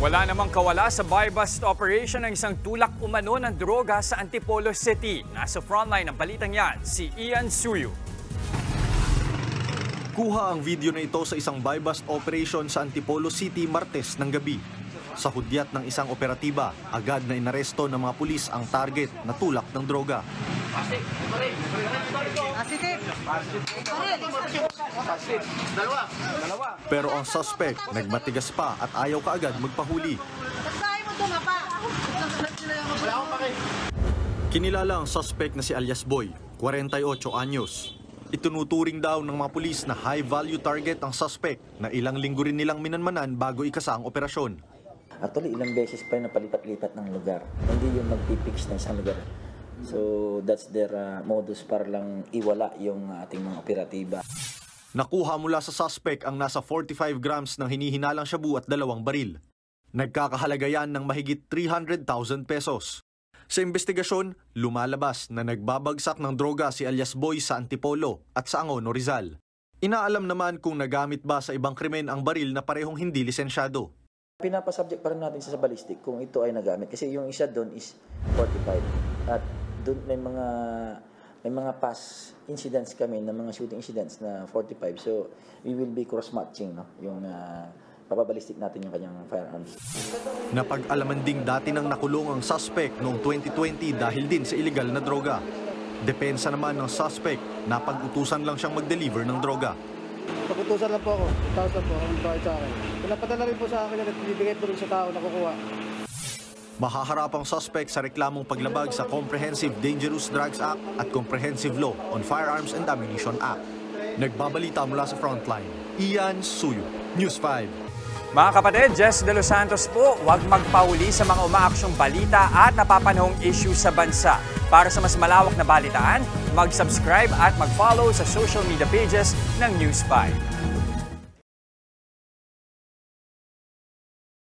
Wala namang kawala sa buy-bust operation ng isang tulak umano ng droga sa Antipolo City. Nasa frontline ng balitang yan, si Ian Suyo. Kuha ang video na ito sa isang buy-bust operation sa Antipolo City Martes ng gabi. Sa hudyat ng isang operatiba, agad na inaresto ng mga pulis ang target na tulak ng droga. Pero ang suspect nagmatigas pa at ayaw kaagad magpahuli. Kinilala ang suspect na si alias Boy, 48 anyos. Itunuturing daw ng mga pulis na high-value target ang suspect na ilang linggo rin nilang minanmanan bago ikasa ang operasyon. Actually, ilang beses pa yung napalipat-lipat ng lugar. Hindi yung magpipix na isang lugar. So, that's their modus para lang iwala yung ating mga operatiba. Nakuha mula sa suspect ang nasa 45 grams ng hinihinalang shabu at 2 baril. Nagkakahalaga yan ng mahigit 300,000 pesos. Sa investigasyon, lumalabas na nagbabagsak ng droga si alias Boy sa Antipolo at sa Angono, Rizal. Inaalam naman kung nagamit ba sa ibang krimen ang baril na parehong hindi lisensyado. Pinapasubject pa rin natin sa ballistic kung ito ay nagamit. Kasi yung isa doon is 45. At doon may mga past incidents kami, na mga shooting incidents na 45. So, we will be cross-matching, no? Yung papabalistic natin yung kanyang firearms. Napag-alaman ding dati nang nakulong ang suspect noong 2020 dahil din sa illegal na droga. Depensa naman ng suspect, napag-utusan lang siyang mag-deliver ng droga. Pag-utusan lang po ako, 1,000 po ang bayad sa akin. Pinapadala rin po sa akin at bibigay po rin sa tao na kukuha. Mahaharap ang suspect sa reklamong paglabag sa Comprehensive Dangerous Drugs Act at Comprehensive Law on Firearms and Ammunition Act. Nagbabalita mula sa frontline, Ian Suyo, News 5. Mga kapatid, Jess De Los Santos po, huwag magpahuli sa mga umaaksyong balita at napapanahong issue sa bansa. Para sa mas malawak na balitaan, mag-subscribe at mag-follow sa social media pages ng News 5.